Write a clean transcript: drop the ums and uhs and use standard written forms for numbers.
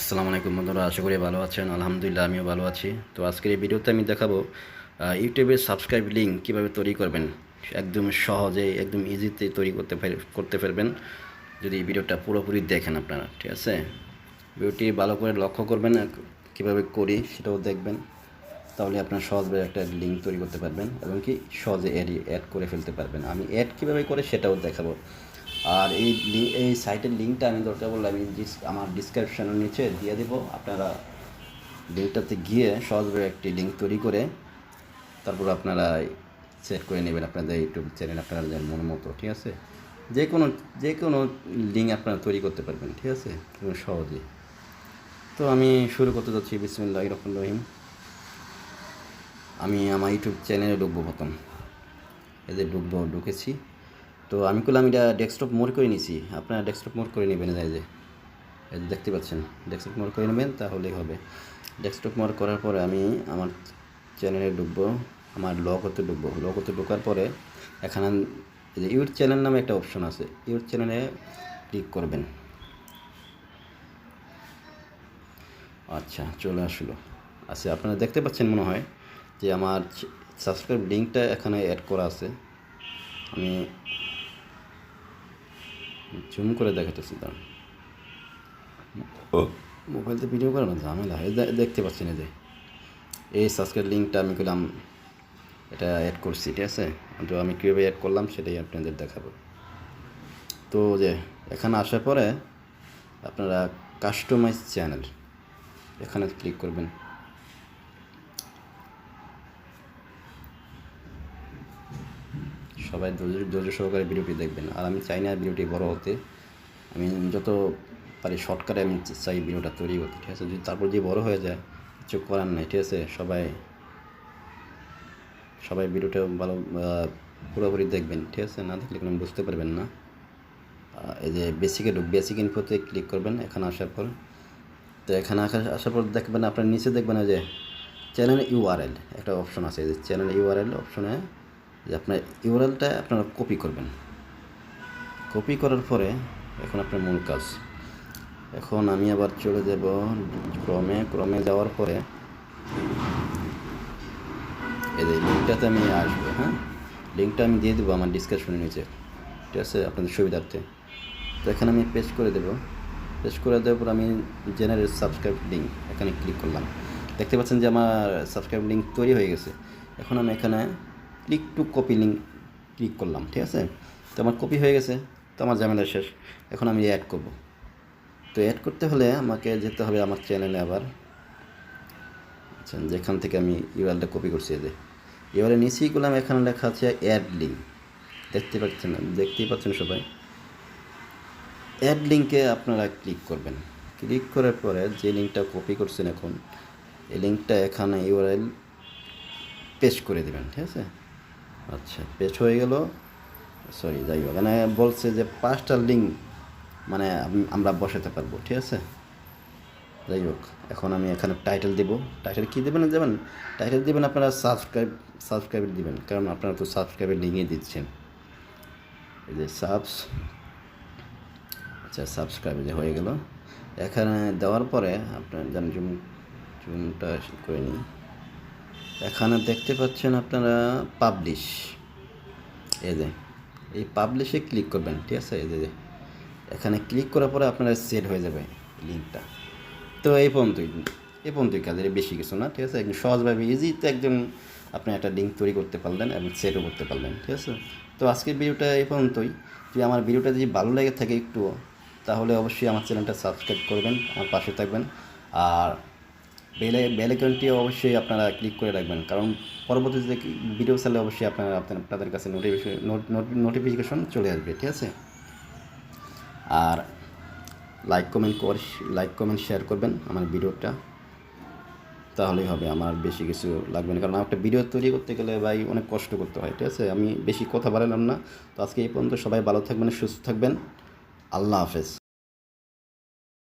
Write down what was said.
আসসালামু আলাইকুম বন্ধুরা, আশা করি ভালো আছেন। আলহামদুলিল্লাহ আমিও ভালো আছি। তো আজকের এই ভিডিওতে আমি দেখাবো ইউটিউবের সাবস্ক্রাইব লিঙ্ক কীভাবে তৈরি করবেন। একদম সহজে, একদম ইজিতে তৈরি করতে পারবেন যদি এই ভিডিওটা পুরোপুরি দেখেন আপনারা, ঠিক আছে? ভিডিওটি ভালো করে লক্ষ্য করবেন, কীভাবে করি সেটাও দেখবেন। তাহলে আপনার সহজভাবে একটা লিঙ্ক তৈরি করতে পারবেন এবং কি সহজে অ্যাড করে ফেলতে পারবেন। আমি অ্যাড কীভাবে করে সেটাও দেখাবো। আর এই সাইটের লিঙ্কটা আমি দরকার বললে আমি আমার ডিসক্রিপশনের নিচে দিয়ে দেবো। আপনারা লিঙ্কটাতে গিয়ে সহজভাবে একটি লিঙ্ক তৈরি করে তারপর আপনারা সেট করে নেবেন আপনাদের ইউটিউব চ্যানেল আপনারা মন মতো, ঠিক আছে? যে কোনো লিঙ্ক আপনারা তৈরি করতে পারবেন, ঠিক আছে, সহজে। তো আমি শুরু করতে যাচ্ছি। বিসমিল্লাহির রহমানির রহিম। আমি আমার ইউটিউব চ্যানেলে ঢুকবো প্রথম। এদের ঢুকেছি। তো আমি করলাম এটা ডেস্কটপ মোড করে নিয়েছি। আপনারা ডেস্কটপ মোড করে নেবেন। এই যে দেখতে পাচ্ছেন, ডেস্কটপ মোড করে নেবেন, তাহলেই হবে। ডেস্কটপ মোড করার পরে আমি আমার চ্যানেলে ঢুকবো, আমার লগোতে ঢুকবো। লগোতে ঢোকার পরে এখানে এই যে ইউর চ্যানেল নামে একটা অপশন আছে, ইউর চ্যানেলে ক্লিক করবেন। আচ্ছা, চলে আসলো। আচ্ছা, আপনারা দেখতে পাচ্ছেন মনে হয় যে আমার সাবস্ক্রাইব লিঙ্কটা এখানে অ্যাড করা আছে। আমি জুম করে দেখাতেছি, দাঁড়ান। মোবাইলতে ভিডিও করে না, ঝামেলা হয়। দেখতে পাচ্ছেন এই যে এই সাবস্ক্রাইব লিঙ্কটা আমি করলাম, এটা অ্যাড করছি, ঠিক আছে? তো আমি কীভাবে অ্যাড করলাম সেটাই আপনাদের দেখাবো। তো যে এখানে আসার পরে আপনারা কাস্টমাইজ চ্যানেল এখানে ক্লিক করবেন। সবাই ধৈর্য সহকারে ভিডিওটি দেখবেন। আর আমি চাই না ভিডিওটি বড় হতে, আমি যত পারি শর্টকাটে আমি চাই ভিডিওটা তৈরি করতে, ঠিক আছে? যদি তারপর যদি বড় হয়ে যায় কিছু করার নেই, ঠিক আছে? সবাই ভিডিওটা ভালো পুরোপুরি দেখবেন, ঠিক আছে? না দেখলে কোনো বুঝতে পারবেন না। এই যে বেসিক ইনফোতে ক্লিক করবেন। এখানে আসার পর তো এখানে আসার পর দেখবেন আপনার নিচে দেখবেন যে চ্যানেল ইউআরএল একটা অপশন আছে। এই যে চ্যানেল ইউআরএল অপশনে যে আপনার ইউআরএলটা আপনারা কপি করবেন। কপি করার পরে এখন আপনার মূল কাজ। এখন আমি আবার চলে যাব ক্রমে যাওয়ার পরে এই যে লিঙ্কটাতে আমি আসবো। হ্যাঁ, লিঙ্কটা আমি দিয়ে দেবো আমার ডিসক্রিপশনের নিচে, ঠিক আছে, আপনাদের সুবিধার্থে। তো এখানে আমি পেস্ট করে দেবো। পেস্ট করে দেওয়ার পর আমি জেনারেট সাবস্ক্রাইব লিঙ্ক এখানে ক্লিক করলাম। দেখতে পাচ্ছেন যে আমার সাবস্ক্রাইব লিঙ্ক তৈরি হয়ে গেছে। এখন আমি এখানে click to copy link click করলাম, ঠিক আছে? তো আমার কপি হয়ে গেছে। তো আমার ঝামেলা শেষ। এখন আমি অ্যাড করব। তো অ্যাড করতে হলে আমাকে যেতে হবে আমার চ্যানেলে আবার। আচ্ছা, যেখান থেকে আমি ইউআরএলটা কপি করছি, যে ইউআরএল নিচেই করলাম। এখানে লেখা আছে অ্যাড লিঙ্ক, দেখতেই পাচ্ছেন সবাই। অ্যাড লিঙ্কে আপনারা ক্লিক করবেন। ক্লিক করার পরে যে লিঙ্কটা কপি করছেন এখন এই লিঙ্কটা এখানে ইউআরএল পেস্ট করে দেবেন, ঠিক আছে? আচ্ছা, পেস্ট হয়ে গেল। সরি, যাই হোক, এখানে বলছে যে 5টা লিঙ্ক মানে আমরা বসাতে পারবো, ঠিক আছে? যাই হোক, এখন আমি এখানে টাইটেল দেব। টাইটেল কী দেবেন যাবেন? টাইটেল দেবেন আপনারা সাবস্ক্রাইব দিবেন, কারণ আপনারা তো সাবস্ক্রাইবের লিঙ্কই দিচ্ছেন। এই যে সাবস্ক্রাইব যে হয়ে গেল। এখানে দেওয়ার পরে আপনার জুমটা করে নিই। এখানে দেখতে পাচ্ছেন আপনারা পাবলিশ। এই পাবলিশে ক্লিক করবেন, ঠিক আছে? এই যে এখানে ক্লিক করার পরে আপনারা সেট হয়ে যাবে লিঙ্কটা। তো এই পর্যন্তই কাজের, বেশি কিছু না, ঠিক আছে? একদম সহজভাবে ইজিতে একদম আপনি একটা লিঙ্ক তৈরি করতে পারলেন এবং সেটও করতে পারলেন, ঠিক আছে? তো আজকের ভিডিওটা এই পর্যন্তই। যদি আমার ভিডিওটা যদি ভালো লেগে থাকে একটু, তাহলে অবশ্যই আমার চ্যানেলটা সাবস্ক্রাইব করবেন, আমার পাশে থাকবেন। আর বেল আইকনটি অবশ্যই আপনারা ক্লিক করে রাখবেন, কারণ পরবর্তী যে ভিডিও চাইলে অবশ্যই আপনাদের কাছে নোটিফিকেশন চলে আসবে, ঠিক আছে? আর লাইক কমেন্ট শেয়ার করবেন আমার ভিডিওটা, তাহলেই হবে। আমার বেশি কিছু লাগবে না, কারণ একটা ভিডিও তৈরি করতে গেলে ভাই অনেক কষ্ট করতে হয়, ঠিক আছে? আমি বেশি কথা বাড়ালাম না। তো আজকে এই পর্যন্ত। সবাই ভালো থাকবেন, সুস্থ থাকবেন। আল্লাহ হাফেজ।